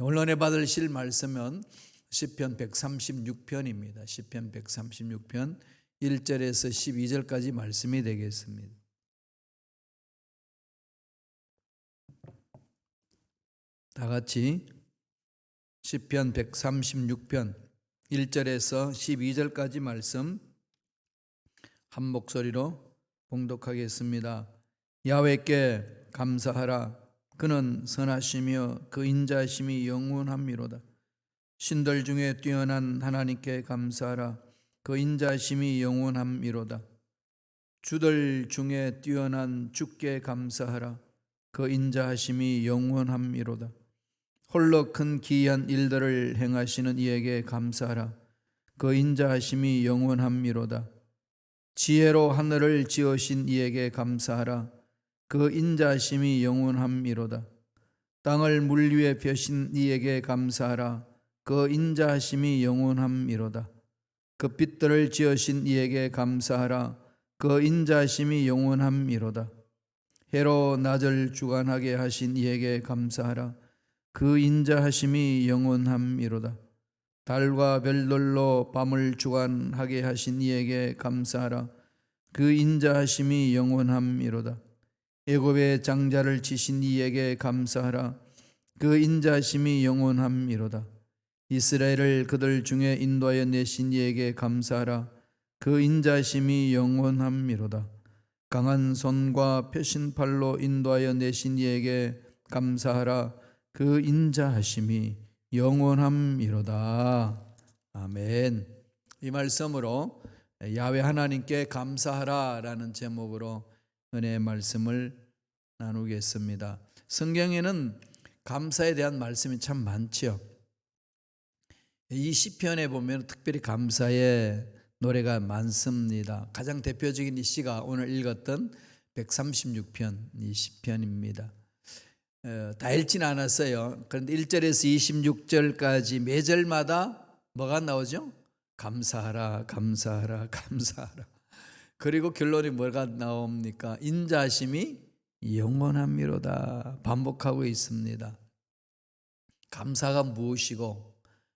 오늘 은혜 받으실 말씀은 시편 136편입니다. 시편 136편 1절에서 12절까지 말씀이 되겠습니다. 다 같이 시편 136편 1절에서 12절까지 말씀 한 목소리로 봉독하겠습니다. 야훼께 감사하라. 그는 선하시며 그 인자하심이 영원함이로다. 신들 중에 뛰어난 하나님께 감사하라. 그 인자하심이 영원함이로다. 주들 중에 뛰어난 주께 감사하라. 그 인자하심이 영원함이로다. 홀로 큰 기이한 일들을 행하시는 이에게 감사하라. 그 인자하심이 영원함이로다. 지혜로 하늘을 지으신 이에게 감사하라. 그 인자하심이 영원함이로다. 땅을 물 위에 펴신 이에게 감사하라. 그 인자하심이 영원함이로다. 그 빛들을 지으신 이에게 감사하라. 그 인자하심이 영원함이로다. 해로 낮을 주관하게 하신 이에게 감사하라. 그 인자하심이 영원함이로다. 달과 별들로 밤을 주관하게 하신 이에게 감사하라. 그 인자하심이 영원함이로다. 애굽의 장자를 치신 이에게 감사하라. 그 인자하심이 영원함이로다. 이스라엘을 그들 중에 인도하여 내신 이에게 감사하라. 그 인자하심이 영원함이로다. 강한 손과 펴신 팔로 인도하여 내신 이에게 감사하라. 그 인자하심이 영원함이로다. 아멘. 이 말씀으로 야훼 하나님께 감사하라 라는 제목으로 은혜의 말씀을 나누겠습니다. 성경에는 감사에 대한 말씀이 참 많죠. 이 시편에 보면 특별히 감사의 노래가 많습니다. 가장 대표적인 이 시가 오늘 읽었던 136편 이 시편입니다. 다 읽지는 않았어요. 그런데 1절에서 26절까지 매 절마다 뭐가 나오죠? 감사하라, 감사하라, 감사하라. 그리고 결론이 뭐가 나옵니까? 인자하심이 영원함이로다. 반복하고 있습니다. 감사가 무엇이고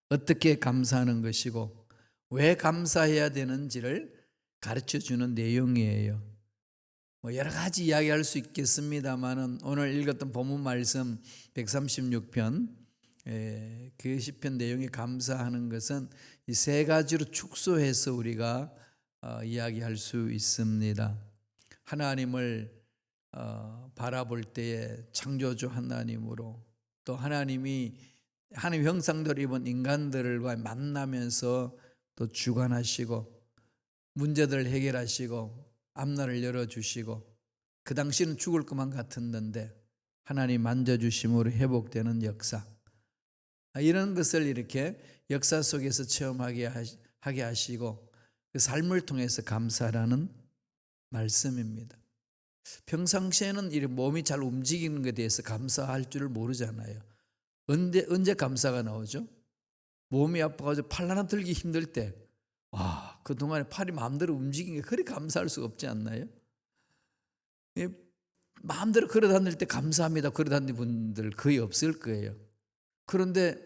어떻게 감사하는 것이고 왜 감사해야 되는지를 가르쳐주는 내용이에요. 여러 가지 이야기할 수 있겠습니다만 오늘 읽었던 본문 말씀 136편 그 시편 내용이 감사하는 것은 이 세 가지로 축소해서 우리가 이야기할 수 있습니다. 하나님을 바라볼 때에 창조주 하나님으로, 또 하나님이 하나님 형상대로 입은 인간들과 만나면서 또 주관하시고 문제들을 해결하시고 앞날을 열어주시고, 그 당시는 죽을 것만 같았는데 하나님 만져주심으로 회복되는 역사, 이런 것을 이렇게 역사 속에서 체험하게 하시고 그 삶을 통해서 감사라는 말씀입니다. 평상시에는 이 몸이 잘 움직이는 것에 대해서 감사할 줄을 모르잖아요. 언제 감사가 나오죠? 몸이 아파가지고 팔 하나 들기 힘들 때, 와, 그동안에 팔이 마음대로 움직이는 게 그리 감사할 수가 없지 않나요? 마음대로 걸어 다닐 때 감사합니다. 걸어 다니는 분들 거의 없을 거예요. 그런데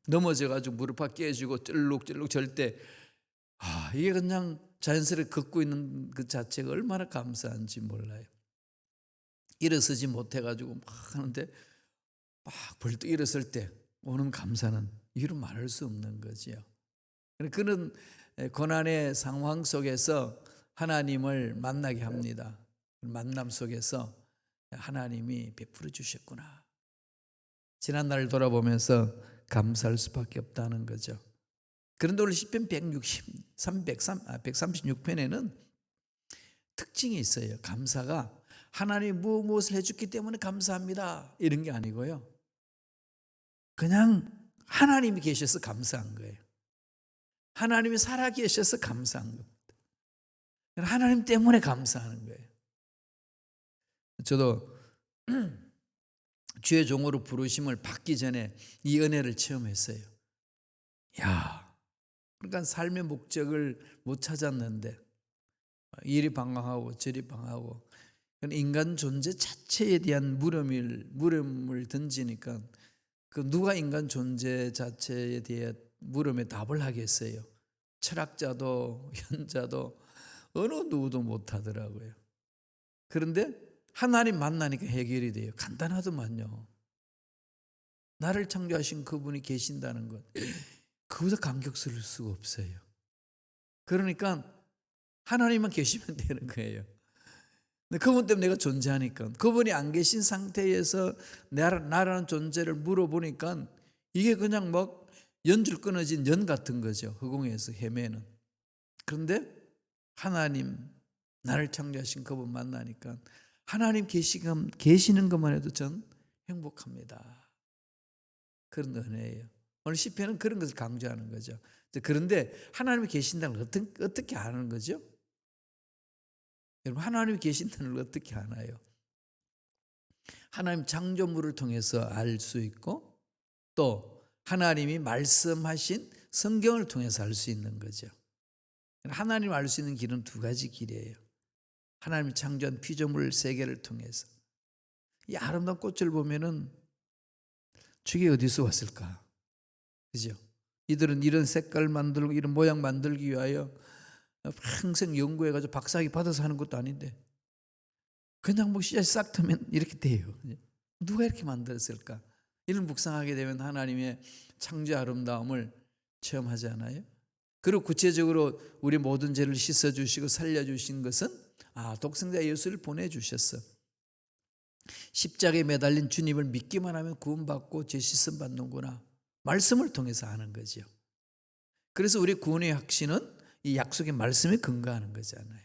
넘어져가지고 무릎 깨지고 찔룩찔룩 절 때, 이게 그냥 자연스럽게 걷고 있는 그 자체가 얼마나 감사한지 몰라요. 일어서지 못해가지고 막 하는데 막 벌떡 일어설 때 오는 감사는 이루 말할 수 없는 거지요. 그런 고난의 상황 속에서 하나님을 만나게 합니다. 만남 속에서 하나님이 베풀어 주셨구나. 지난날 돌아보면서 감사할 수밖에 없다는 거죠. 그런데 오늘 시편 136편에는 특징이 있어요. 감사가 하나님이 무엇을 해줬기 때문에 감사합니다 이런 게 아니고요, 그냥 하나님이 계셔서 감사한 거예요. 하나님이 살아계셔서 감사한 겁니다. 하나님 때문에 감사하는 거예요. 저도 주의 종으로 부르심을 받기 전에 이 은혜를 체험했어요. 그러니까 삶의 목적을 못 찾았는데 이리 방황하고 저리 방황하고 인간 존재 자체에 대한 물음을 던지니까 그 누가 인간 존재 자체에 대해 물음에 답을 하겠어요? 철학자도 현자도 어느 누구도 못하더라고요. 그런데 하나님 만나니까 해결이 돼요. 간단하더만요. 나를 창조하신 그분이 계신다는 것, 그보다 감격스러울 수가 없어요. 그러니까 하나님만 계시면 되는 거예요. 근데 그분 때문에 내가 존재하니까, 그분이 안 계신 상태에서 나라는 존재를 물어보니까 이게 그냥 막 연줄 끊어진 연 같은 거죠. 허공에서 헤매는. 그런데 하나님, 나를 창조하신 그분 만나니까 하나님 계시는 것만 해도 전 행복합니다. 그런 은혜예요. 오늘 시편은 그런 것을 강조하는 거죠. 그런데 하나님이 계신다는 걸 어떻게 아는 거죠? 여러분, 하나님이 계신다는 걸 어떻게 아나요? 하나님 창조물을 통해서 알 수 있고, 또 하나님이 말씀하신 성경을 통해서 알 수 있는 거죠. 하나님을 알 수 있는 길은 두 가지 길이에요. 하나님이 창조한 피조물 세계를 통해서. 이 아름다운 꽃을 보면은 저게 어디서 왔을까? 그죠? 이들은 이런 색깔 만들고 이런 모양 만들기 위하여 평생 연구해가지고 박사학위 받아서 하는 것도 아닌데 그냥 뭐 씨앗이 싹 트면 이렇게 돼요. 누가 이렇게 만들었을까? 이런 묵상하게 되면 하나님의 창조 아름다움을 체험하지 않아요? 그리고 구체적으로 우리 모든 죄를 씻어주시고 살려주신 것은 독생자 예수를 보내주셨어. 십자가에 매달린 주님을 믿기만 하면 구원받고 죄 씻음 받는구나. 말씀을 통해서 아는 거죠. 그래서 우리 구원의 확신은 이 약속의 말씀에 근거하는 거잖아요.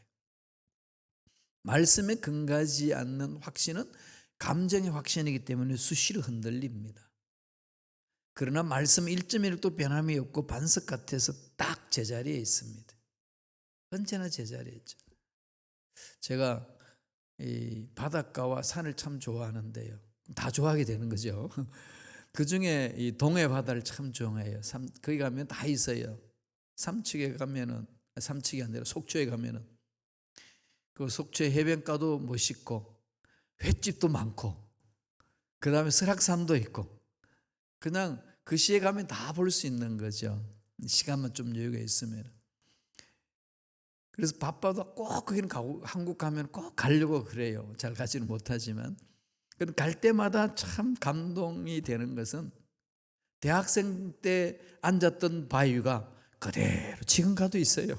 말씀에 근거하지 않는 확신은 감정의 확신이기 때문에 수시로 흔들립니다. 그러나 말씀 1.1도 변함이 없고 반석 같아서 딱 제자리에 있습니다. 언제나 제자리에 있죠. 제가 이 바닷가와 산을 참 좋아하는데요. 다 좋아하게 되는 거죠. 그 중에 이 동해 바다를 참 좋아해요. 거기 가면 다 있어요. 삼척에 가면은, 삼척이 아니라 속초에 가면은 그 속초의 해변가도 멋있고 횟집도 많고 그 다음에 설악산도 있고 그냥 그 시에 가면 다 볼 수 있는 거죠. 시간만 좀 여유가 있으면. 그래서 바빠도 꼭 거기는 가고, 한국 가면 꼭 가려고 그래요. 잘 가지는 못하지만. 갈 때마다 참 감동이 되는 것은 대학생 때 앉았던 바위가 그대로 지금 가도 있어요.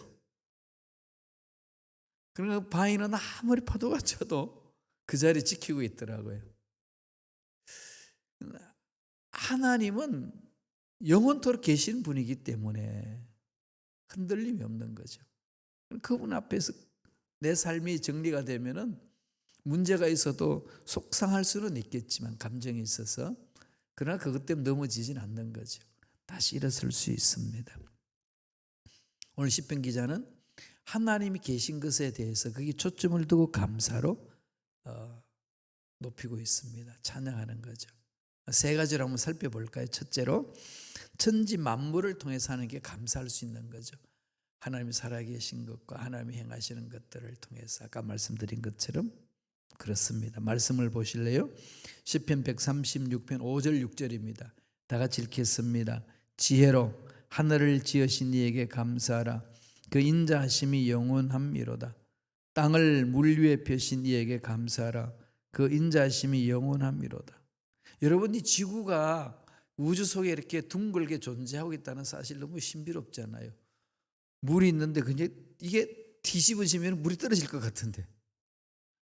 그러니까 바위는 아무리 파도가 쳐도 그 자리 지키고 있더라고요. 하나님은 영원토록 계시는 분이기 때문에 흔들림이 없는 거죠. 그분 앞에서 내 삶이 정리가 되면은 문제가 있어도 속상할 수는 있겠지만 감정이 있어서 그러나 그것 때문에 넘어지진 않는 거죠. 다시 일어설 수 있습니다. 오늘 시편 기자는 하나님이 계신 것에 대해서 거기 초점을 두고 감사로 높이고 있습니다. 찬양하는 거죠. 세 가지를 한번 살펴볼까요? 첫째로 천지 만물을 통해서 하는 게 감사할 수 있는 거죠. 하나님이 살아계신 것과 하나님이 행하시는 것들을 통해서 아까 말씀드린 것처럼 그렇습니다. 말씀을 보실래요? 시편 136편 5절 6절입니다. 다 같이 읽겠습니다. 지혜로 하늘을 지으신 이에게 감사하라. 그 인자하심이 영원함이로다. 땅을 물 위에 펴신 이에게 감사하라. 그 인자하심이 영원함이로다. 여러분, 이 지구가 우주 속에 이렇게 둥글게 존재하고 있다는 사실 너무 신비롭잖아요. 물이 있는데 그냥 이게 뒤집어지면 물이 떨어질 것 같은데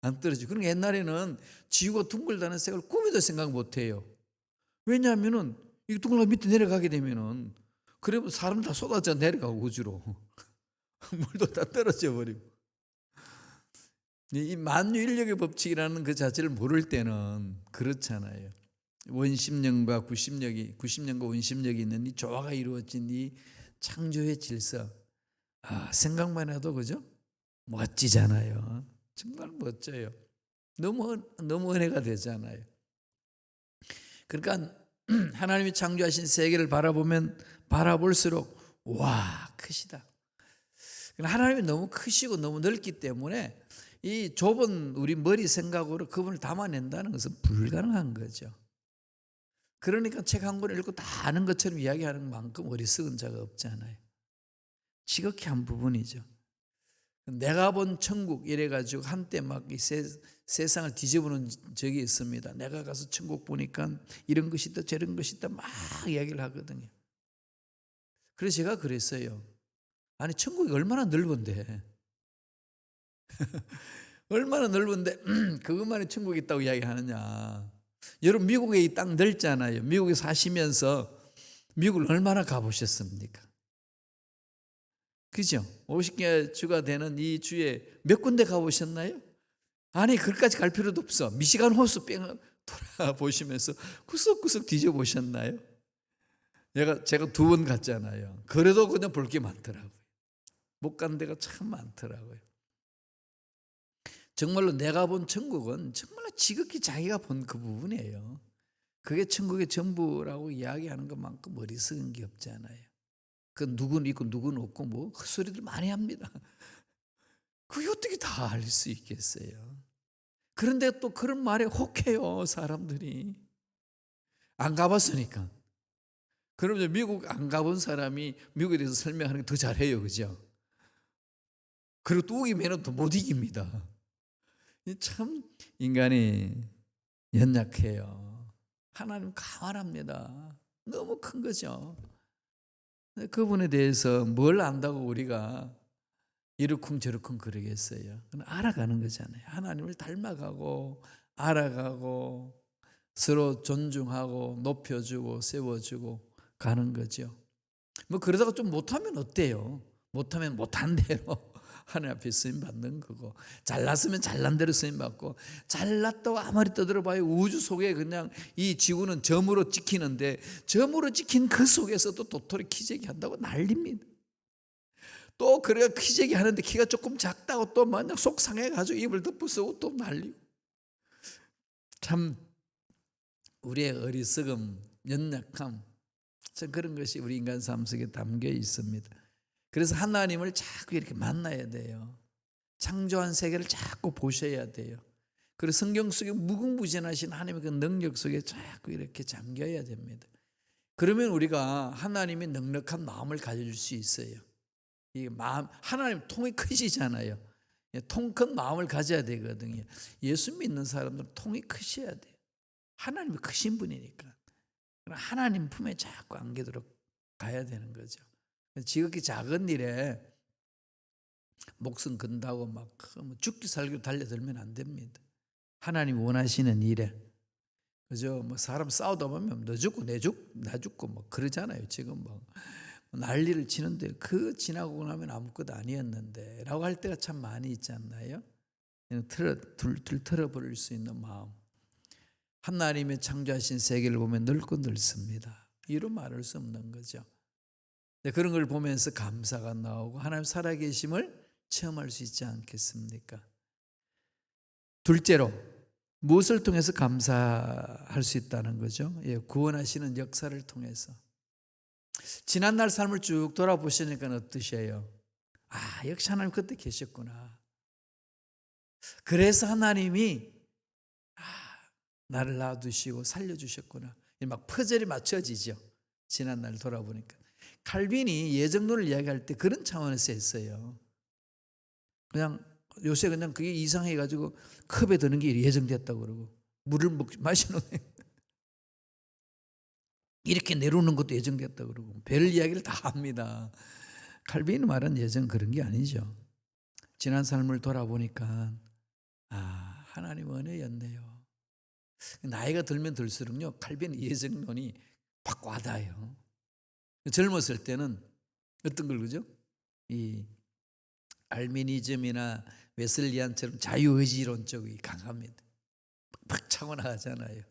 안 떨어지고. 그러니까 옛날에는 지구가 둥글다는 색을 꿈에도 생각 못해요. 왜냐하면은 이 둥글가 밑에 내려가게 되면은 그러면 사람 다 쏟아져 내려가고 우주로 물도 다 떨어져 버리고. 이 만유인력의 법칙이라는 그 자체를 모를 때는 그렇잖아요. 원심력과 구심력과 원심력이 있는 이 조화가 이루어진 이 창조의 질서. 생각만 해도 그죠? 멋지잖아요. 정말 멋져요. 너무 은혜가 되잖아요. 그러니까 하나님이 창조하신 세계를 바라볼수록 와, 크시다. 하나님이 너무 크시고 너무 넓기 때문에 이 좁은 우리 머리 생각으로 그분을 담아낸다는 것은 불가능한 거죠. 그러니까 책 한 권 읽고 다 아는 것처럼 이야기하는 만큼 어리석은 자가 없잖아요. 지극히 한 부분이죠. 내가 본 천국 이래가지고 한때 막 이 세상을 뒤집어놓은 적이 있습니다. 내가 가서 천국 보니까 이런 것이 있다 저런 것이 있다 막 이야기를 하거든요. 그래서 제가 그랬어요. 아니 천국이 얼마나 넓은데 얼마나 넓은데 그것만이 천국이 있다고 이야기하느냐. 여러분 미국에 이 땅 넓잖아요. 미국에 사시면서 미국을 얼마나 가보셨습니까? 그죠? 50개 주가 되는 이 주에 몇 군데 가보셨나요? 아니 그것까지 갈 필요도 없어. 미시간 호수 뺑 돌아보시면서 구석구석 뒤져보셨나요? 제가 2번 갔잖아요. 그래도 그냥 볼 게 많더라고요. 못 간 데가 참 많더라고요. 정말로 내가 본 천국은 정말로 지극히 자기가 본 그 부분이에요. 그게 천국의 전부라고 이야기하는 것만큼 어리석은 게 없잖아요. 그 누구는 있고 누구는 없고 뭐 헛소리들 많이 합니다. 그게 어떻게 다 알 수 있겠어요? 그런데 또 그런 말에 혹해요 사람들이. 안 가봤으니까. 그럼 이제 미국 안 가본 사람이 미국에 대해서 설명하는 게 더 잘해요. 그죠? 그리고 또 우기면 또 못 이깁니다. 참 인간이 연약해요. 하나님 가만합니다. 너무 큰 거죠. 그분에 대해서 뭘 안다고 우리가 이러쿵저러쿵 그러겠어요. 알아가는 거잖아요. 하나님을 닮아가고 알아가고 서로 존중하고 높여주고 세워주고 가는 거죠. 뭐 그러다가 좀 못하면 어때요? 못하면 못한 대로 하나님 앞에 쓰임 받는 거고, 잘났으면 잘난 대로 쓰임 받고, 잘났다고 아무리 떠들어봐요 우주 속에 그냥 이 지구는 점으로 찍히는데 점으로 찍힌 그 속에서도 도토리 키재기 한다고 난립니다. 또 그래야 키재기 하는데 키가 조금 작다고 또 만약 속 상해가지고 입을 덮어쓰고 또 난리고. 참 우리의 어리석음, 연약함, 참 그런 것이 우리 인간 삶 속에 담겨 있습니다. 그래서 하나님을 자꾸 이렇게 만나야 돼요. 창조한 세계를 자꾸 보셔야 돼요. 그리고 성경 속에 무궁무진하신 하나님의 그 능력 속에 자꾸 이렇게 잠겨야 됩니다. 그러면 우리가 하나님의 넉넉한 마음을 가질 수 있어요. 이 마음, 하나님 통이 크시잖아요. 통 큰 마음을 가져야 되거든요. 예수 믿는 사람들은 통이 크셔야 돼요. 하나님이 크신 분이니까. 하나님 품에 자꾸 안기도록 가야 되는 거죠. 지극히 작은 일에 목숨 건다고 막 죽기 살기로 달려들면 안 됩니다. 하나님 원하시는 일에. 그죠? 뭐 사람 싸우다 보면 너 죽고 나 죽고 뭐 그러잖아요. 지금 뭐 난리를 치는데 그 지나고 나면 아무것도 아니었는데 라고 할 때가 참 많이 있지 않나요? 둘 털어버릴 수 있는 마음. 하나님의 창조하신 세계를 보면 넓고 넓습니다. 이루 말할 수 없는 거죠. 그런 걸 보면서 감사가 나오고 하나님 살아계심을 체험할 수 있지 않겠습니까? 둘째로 무엇을 통해서 감사할 수 있다는 거죠? 구원하시는 역사를 통해서. 지난날 삶을 쭉 돌아보시니까 어떠세요? 아, 역시 하나님 그때 계셨구나. 그래서 하나님이 나를 낳아두시고 살려주셨구나. 막 퍼즐이 맞춰지죠. 지난날 돌아보니까. 칼빈이 예정론을 이야기할 때 그런 차원에서 했어요. 그냥 요새 그냥 그게 이상해가지고 컵에 드는 게 예정됐다고 그러고 물을 마시는 이렇게 내려오는 것도 예정됐다고 그러고 별 이야기를 다 합니다. 칼빈이 말한 예정 그런 게 아니죠. 지난 삶을 돌아보니까 하나님 은혜였네요. 나이가 들면 들수록요 칼빈 예정론이 확 와닿아요. 젊었을 때는 어떤 걸 그죠? 이 알미니즘이나 웨슬리안처럼 자유의지론 쪽이 강합니다. 막 차고 나가잖아요.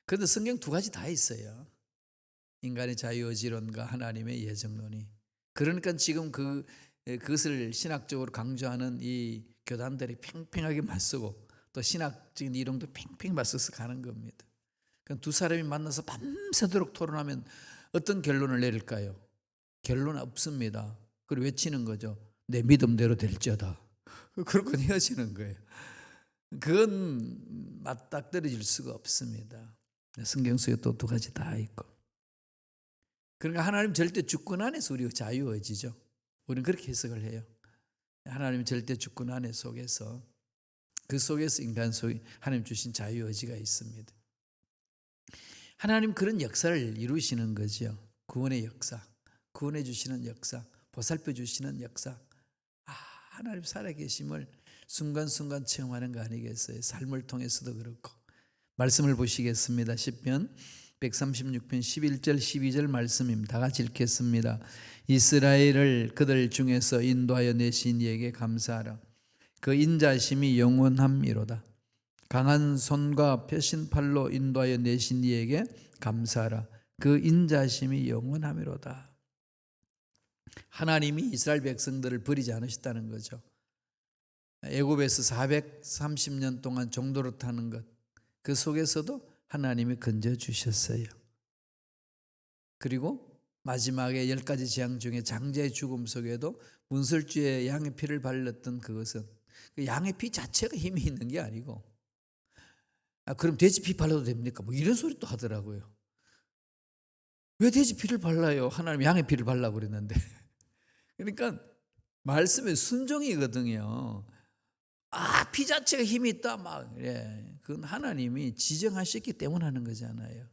그런데 성경 2가지 다 있어요. 인간의 자유의지론과 하나님의 예정론이. 그러니까 지금 그것을 신학적으로 강조하는 이 교단들이 팽팽하게 맞서고 또 신학적인 이론도 팽팽히 맞서서 가는 겁니다. 그러니까 2 사람이 만나서 밤새도록 토론하면 어떤 결론을 내릴까요? 결론 없습니다. 그리고 외치는 거죠. 내 믿음대로 될지어다. 그렇게 헤어지는 거예요. 그건 맞닥뜨려질 수가 없습니다. 성경 속에 또 두 가지 다 있고. 그러니까 하나님 절대 주권 안에서 우리가 자유해지죠. 우리는 그렇게 해석을 해요. 하나님 절대 주권 안에 속에서, 그 속에서 인간 속에 하나님 주신 자유의지가 있습니다. 하나님 그런 역사를 이루시는 거죠. 구원의 역사, 구원해 주시는 역사, 보살펴 주시는 역사. 하나님 살아계심을 순간순간 체험하는 거 아니겠어요? 삶을 통해서도 그렇고. 말씀을 보시겠습니다. 시편 136편 11절 12절 말씀입니다. 다 같이 읽겠습니다. 이스라엘을 그들 중에서 인도하여 내신 이에게 감사하라. 그 인자심이 영원함이로다. 강한 손과 펴신 팔로 인도하여 내신 이에게 감사하라. 그 인자심이 영원함이로다. 하나님이 이스라엘 백성들을 버리지 않으셨다는 거죠. 애굽에서 430년 동안 종도로 타는 것, 그 속에서도 하나님이 건져주셨어요. 그리고 마지막에 10가지 재앙 중에 장자의 죽음 속에도 문설주에 양의 피를 발랐던 그것은 그 양의 피 자체가 힘이 있는 게 아니고, 그럼 돼지 피 발라도 됩니까? 뭐 이런 소리 또 하더라고요. 왜 돼지 피를 발라요? 하나님 양의 피를 발라고 그랬는데. 그러니까 말씀에 순종이거든요. 피 자체가 힘이 있다 막 그래. 그건 하나님이 지정하셨기 때문에 하는 거잖아요.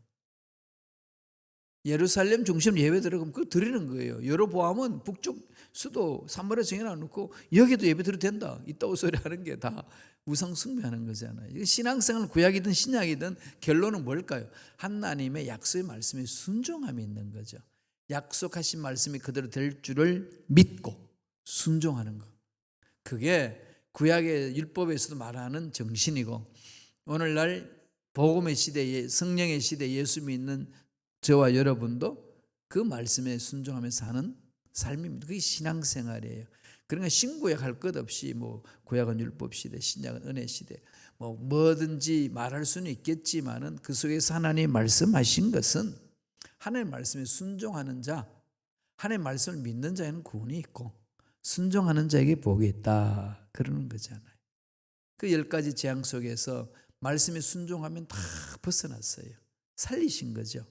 예루살렘 중심 예배 들어가면 그거 드리는 거예요. 여로보암은 북쪽 수도 산발에 정해놔놓고 여기도 예배 드려도 된다, 있다고 소리하는 게 다 우상 숭배하는 거잖아요. 신앙생활 구약이든 신약이든 결론은 뭘까요? 하나님의 약속의 말씀에 순종함이 있는 거죠. 약속하신 말씀이 그대로 될 줄을 믿고 순종하는 것. 그게 구약의 율법에서도 말하는 정신이고, 오늘날 복음의 시대에, 성령의 시대에 예수 믿는 저와 여러분도 그 말씀에 순종하며 사는 삶입니다. 그게 신앙생활이에요. 그러니까 신구약 할 것 없이 구약은 율법 시대, 신약은 은혜 시대, 뭐든지 말할 수는 있겠지만은 그 속에서 하나님이 말씀하신 것은 하나님의 말씀에 순종하는 자, 하나님의 말씀을 믿는 자에는 구원이 있고 순종하는 자에게 복이 있다, 그러는 거잖아요. 그 10가지 재앙 속에서 말씀에 순종하면 다 벗어났어요. 살리신 거죠.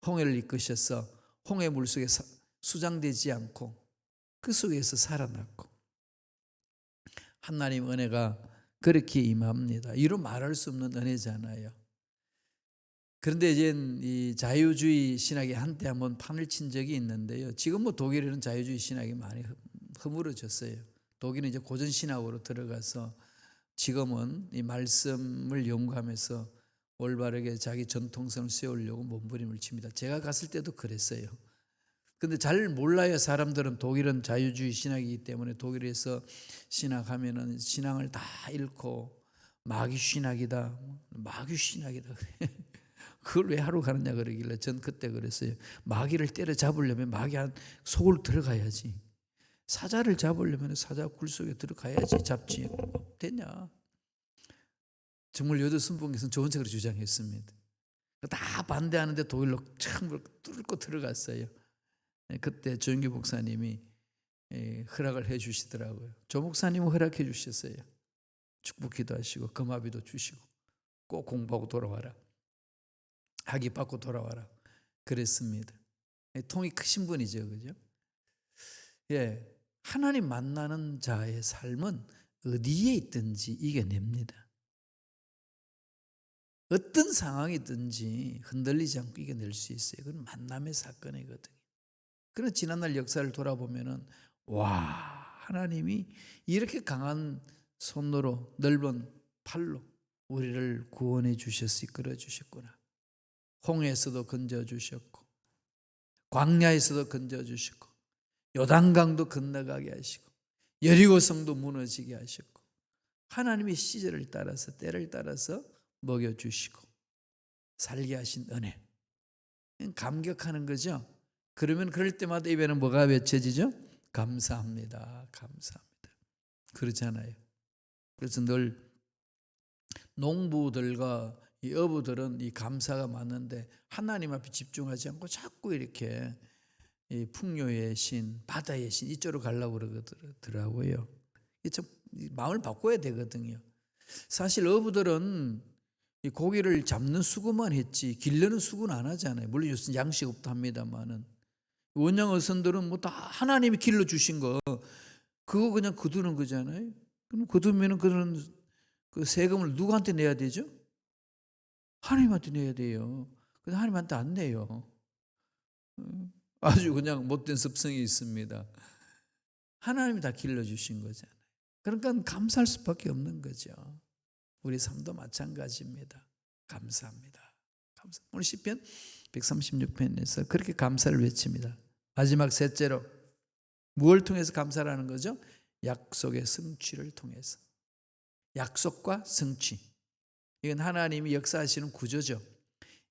홍해를 이끄셔서 홍해 물속에 수장되지 않고 그 속에서 살아났고, 하나님 은혜가 그렇게 임합니다. 이루 말할 수 없는 은혜잖아요. 그런데 이제 이 자유주의 신학이 한때 한번 판을 친 적이 있는데요. 지금 독일에는 자유주의 신학이 많이 허물어졌어요. 독일은 이제 고전 신학으로 들어가서 지금은 이 말씀을 연구하면서 올바르게 자기 전통성을 세우려고 몸부림을 칩니다. 제가 갔을 때도 그랬어요. 근데 잘 몰라요. 사람들은 독일은 자유주의 신학이기 때문에 독일에서 신학하면은 신앙을 다 잃고 마귀 신학이다, 마귀 신학이다. 그걸 왜 하러 가느냐 그러길래 전 그때 그랬어요. 마귀를 때려잡으려면 마귀 한 속을 들어가야지. 사자를 잡으려면 사자 굴 속에 들어가야지 잡지. 됐냐? 정말 요즘 순복음에서는 좋은 책으로 주장했습니다. 다 반대하는데 독일로 처음 뚫고 들어갔어요. 그때 조영규 목사님이 허락을 해 주시더라고요. 조 목사님은 허락해 주셨어요. 축복 기도하시고 금화비도 주시고 꼭 공부하고 돌아와라, 학위 받고 돌아와라 그랬습니다. 통이 크신 분이죠, 그죠? 예, 하나님 만나는 자의 삶은 어디에 있든지 이겨냅니다. 어떤 상황이든지 흔들리지 않고 이겨낼 수 있어요. 그건 만남의 사건이거든요. 그런 지난날 역사를 돌아보면은 하나님이 이렇게 강한 손으로 넓은 팔로 우리를 구원해 주셔서 이끌어 주셨구나. 홍해에서도 건져 주셨고 광야에서도 건져 주시고 요단강도 건너가게 하시고 여리고성도 무너지게 하셨고 하나님의 시절을 따라서 때를 따라서 먹여주시고 살게 하신 은혜, 감격하는 거죠. 그러면 그럴 때마다 입에는 뭐가 외쳐지죠? 감사합니다, 감사합니다. 그렇잖아요. 그래서 늘 농부들과 이 어부들은 이 감사가 많은데 하나님 앞에 집중하지 않고 자꾸 이렇게 이 풍요의 신, 바다의 신 이쪽으로 가려고 그러더라고요. 참 마음을 바꿔야 되거든요. 사실 어부들은 이 고기를 잡는 수고만 했지 길르는 수고는 안 하잖아요. 물론 요즘 양식업도 합니다만은 원양 어선들은 뭐 다 하나님이 길러 주신 거 그거 그냥 거두는 거잖아요. 그럼 거두면은 그런 그 세금을 누구한테 내야 되죠? 하나님한테 내야 돼요. 근데 하나님한테 안 내요. 아주 그냥 못된 습성이 있습니다. 하나님이 다 길러주신 거잖아요. 그러니까 감사할 수밖에 없는 거죠. 우리 삶도 마찬가지입니다. 감사합니다. 감사. 오늘 시편 136편에서 그렇게 감사를 외칩니다. 마지막 셋째로 무엇을 통해서 감사를 하는 거죠? 약속의 성취를 통해서. 약속과 성취. 이건 하나님이 역사하시는 구조죠.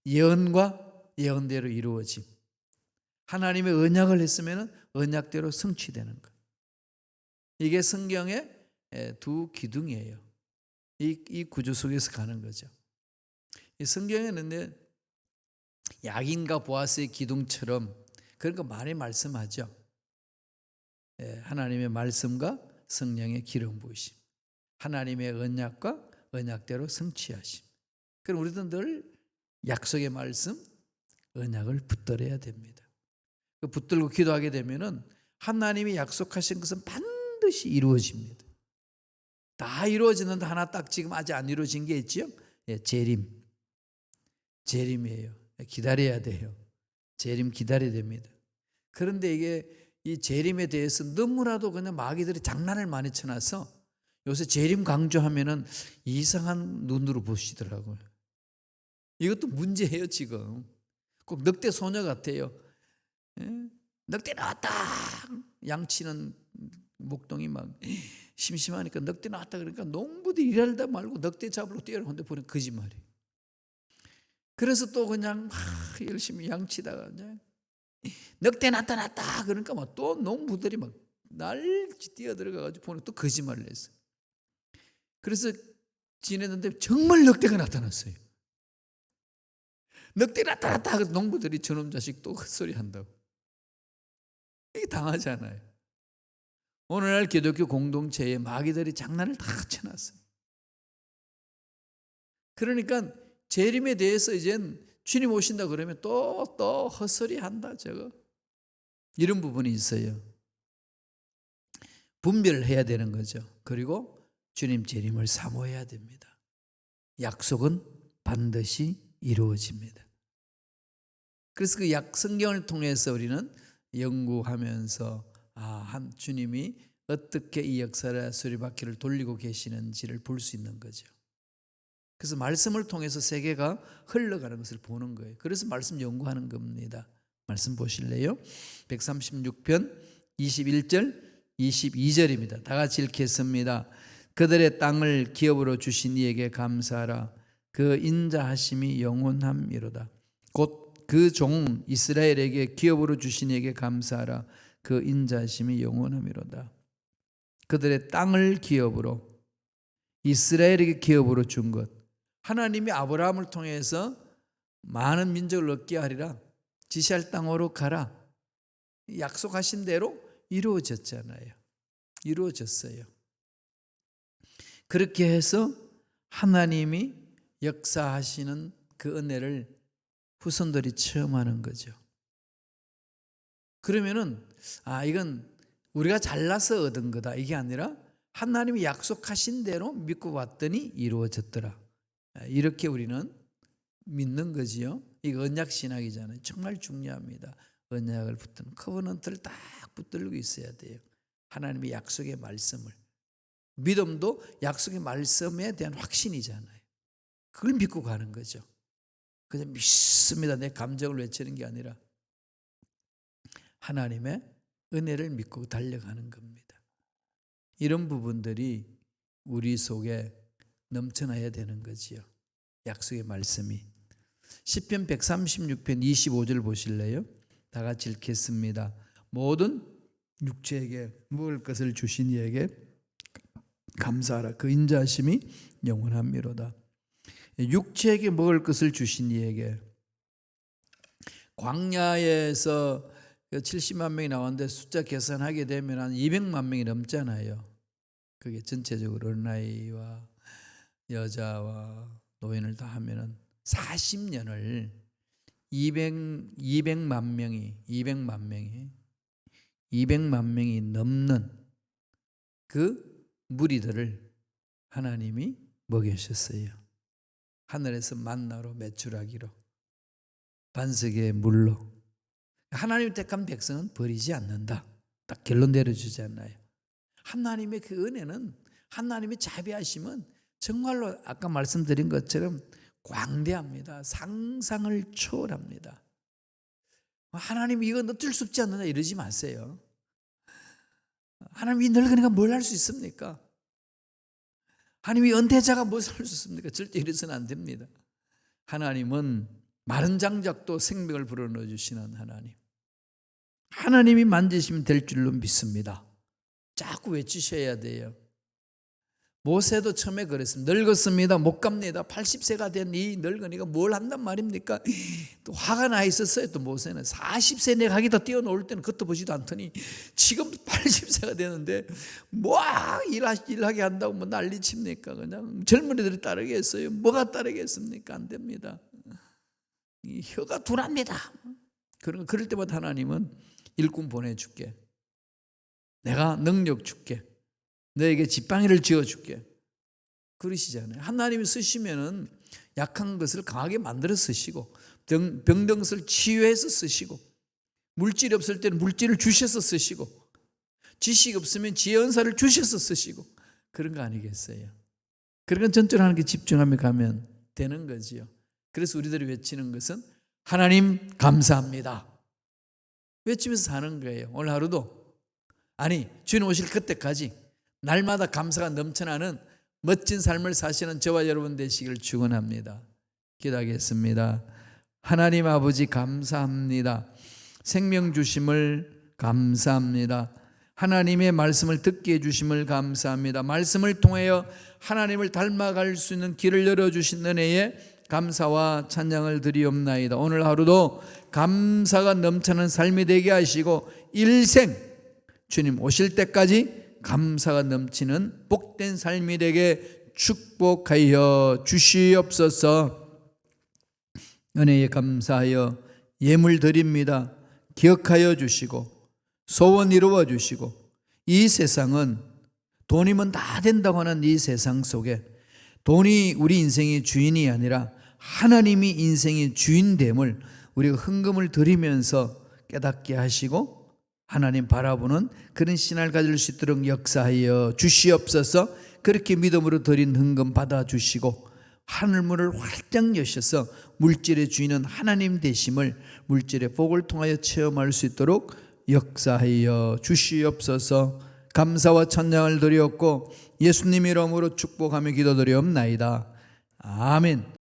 예언과 예언대로 이루어짐. 하나님의 언약을 했으면 언약대로 성취되는 것. 이게 성경의 두 기둥이에요. 이 구조 속에서 가는 거죠. 이 성경에는 야긴과 보아스의 기둥처럼 그런 거 많이 말씀하죠. 하나님의 말씀과 성령의 기름 부으심. 하나님의 언약과 언약대로 성취하심. 그럼 우리도 늘 약속의 말씀, 언약을 붙들어야 됩니다. 붙들고 기도하게 되면은 하나님이 약속하신 것은 반드시 이루어집니다. 다 이루어지는데 하나 딱 지금 아직 안 이루어진 게 있지요? 재림. 재림이에요. 기다려야 돼요. 재림 기다려야 됩니다. 그런데 이게 이 재림에 대해서 너무나도 그냥 마귀들이 장난을 많이 쳐놔서 요새 재림 강조하면은 이상한 눈으로 보시더라고요. 이것도 문제예요, 지금. 꼭 늑대 소녀 같아요. 늑대 나왔다. 양치는 목동이 막 심심하니까 늑대 나왔다 그러니까 농부들이 일하다 말고 늑대 잡으러 뛰어나오는데 보니까 거짓말이에요. 그래서 또 그냥 막 열심히 양치다가 그냥 늑대 나타났다 그러니까 막 또 농부들이 막 날지 뛰어들어가가지고 보니까 또 거짓말을 했어요. 그래서 지냈는데 정말 늑대가 나타났어요. 늑대 나타났다 하고 농부들이 저놈 자식 또 헛소리 한다고. 이게 당하잖아요. 오늘날 기독교 공동체에 마귀들이 장난을 다 쳐놨어요. 그러니까 재림에 대해서 이젠 주님 오신다 그러면 또 헛소리 한다 저거. 이런 부분이 있어요. 분별해야 되는 거죠. 그리고 주님 재림을 사모해야 됩니다. 약속은 반드시 이루어집니다. 그래서 그 성경을 통해서 우리는 연구하면서 한 주님이 어떻게 이 역사의 수리바퀴를 돌리고 계시는지를 볼 수 있는 거죠. 그래서 말씀을 통해서 세계가 흘러가는 것을 보는 거예요. 그래서 말씀 연구하는 겁니다. 말씀 보실래요? 136편 21절 22절입니다. 다 같이 읽겠습니다. 그들의 땅을 기업으로 주신 이에게 감사하라. 그 인자하심이 영원함이로다. 곧 그 종 이스라엘에게 기업으로 주신 이에게 감사하라. 그 인자하심이 영원함이로다. 그들의 땅을 기업으로 이스라엘에게 기업으로 준 것. 하나님이 아브라함을 통해서 많은 민족을 얻게 하리라. 지시할 땅으로 가라. 약속하신 대로 이루어졌잖아요. 이루어졌어요. 그렇게 해서 하나님이 역사하시는 그 은혜를 후손들이 체험하는 거죠. 그러면은 이건 우리가 잘나서 얻은 거다 이게 아니라 하나님이 약속하신 대로 믿고 왔더니 이루어졌더라. 이렇게 우리는 믿는 거지요. 이거 언약 신학이잖아요. 정말 중요합니다. 언약을 붙드는 커버넌트를 딱 붙들고 있어야 돼요. 하나님의 약속의 말씀을. 믿음도 약속의 말씀에 대한 확신이잖아요. 그걸 믿고 가는 거죠. 그냥 믿습니다. 내 감정을 외치는 게 아니라 하나님의 은혜를 믿고 달려가는 겁니다. 이런 부분들이 우리 속에 넘쳐나야 되는 거지요. 약속의 말씀이. 시편 136편 25절 보실래요? 다 같이 읽겠습니다. 모든 육체에게 먹을 것을 주신 이에게 감사하라. 그 인자하심이 영원함이로다. 육체에게 먹을 것을 주신 이에게. 광야에서 70만 명이 나왔는데 숫자 계산하게 되면 한 200만 명이 넘잖아요. 그게 전체적으로 어린아이와 여자와 노인을 다 하면은 40년을 200만 명이 넘는 그 무리들을 하나님이 먹이셨어요. 하늘에서 만나로 메추라기로 반석의 물로. 하나님 택한 백성은 버리지 않는다. 딱 결론 내려주지 않나요? 하나님의 그 은혜는, 하나님의 자비하심은 정말로 아까 말씀드린 것처럼 광대합니다. 상상을 초월합니다. 하나님이 이건 어쩔 수 없지 않느냐 이러지 마세요. 하나님이 늙으니까 뭘 할 수 있습니까? 하나님이 은퇴자가 뭘 할 수 있습니까? 절대 이래서는 안 됩니다. 하나님은 마른 장작도 생명을 불어넣어 주시는 하나님. 하나님이 만지시면 될 줄로 믿습니다. 자꾸 외치셔야 돼요. 모세도 처음에 그랬습니다. 늙었습니다. 못 갑니다. 80세가 된 이 늙은이가 뭘 한단 말입니까? 또 화가 나 있었어요. 또 모세는 40세 내가 가기다 뛰어놓을 때는 그것도 보지도 않더니 지금 80세가 되는데 뭐 일하게 한다고 뭐 난리칩니까? 그냥 젊은이들이 따르겠어요. 뭐가 따르겠습니까? 안 됩니다. 이 혀가 둔합니다. 그럴 때마다 하나님은 일꾼 보내줄게. 내가 능력 줄게. 너에게 지팡이를 쥐어줄게. 그러시잖아요. 하나님이 쓰시면은 약한 것을 강하게 만들어 쓰시고, 병든 것을 치유해서 쓰시고, 물질이 없을 때는 물질을 주셔서 쓰시고, 지식이 없으면 지혜 은사를 주셔서 쓰시고, 그런 거 아니겠어요? 그런 건 전적으로 하나님께 집중하며 가면 되는 거지요. 그래서 우리들이 외치는 것은 하나님 감사합니다. 외치면서 사는 거예요. 오늘 하루도. 아니, 주님 오실 그때까지 날마다 감사가 넘쳐나는 멋진 삶을 사시는 저와 여러분 되시기를 축원합니다. 기도하겠습니다. 하나님 아버지 감사합니다. 생명 주심을 감사합니다. 하나님의 말씀을 듣게 해주심을 감사합니다. 말씀을 통하여 하나님을 닮아갈 수 있는 길을 열어주신 은혜에 감사와 찬양을 드리옵나이다. 오늘 하루도 감사가 넘치는 삶이 되게 하시고 일생 주님 오실 때까지 감사가 넘치는 복된 삶이 되게 축복하여 주시옵소서. 은혜에 감사하여 예물 드립니다. 기억하여 주시고 소원 이루어 주시고, 이 세상은 돈이면 다 된다고 하는 이 세상 속에 돈이 우리 인생의 주인이 아니라 하나님이 인생의 주인됨을 우리가 헌금을 드리면서 깨닫게 하시고 하나님 바라보는 그런 신앙을 가질 수 있도록 역사하여 주시옵소서. 그렇게 믿음으로 드린 헌금 받아주시고 하늘문을 활짝 여셔서 물질의 주인은 하나님 되심을, 물질의 복을 통하여 체험할 수 있도록 역사하여 주시옵소서. 감사와 찬양을 드렸고 예수님 이름으로 축복하며 기도드리옵나이다. 아멘.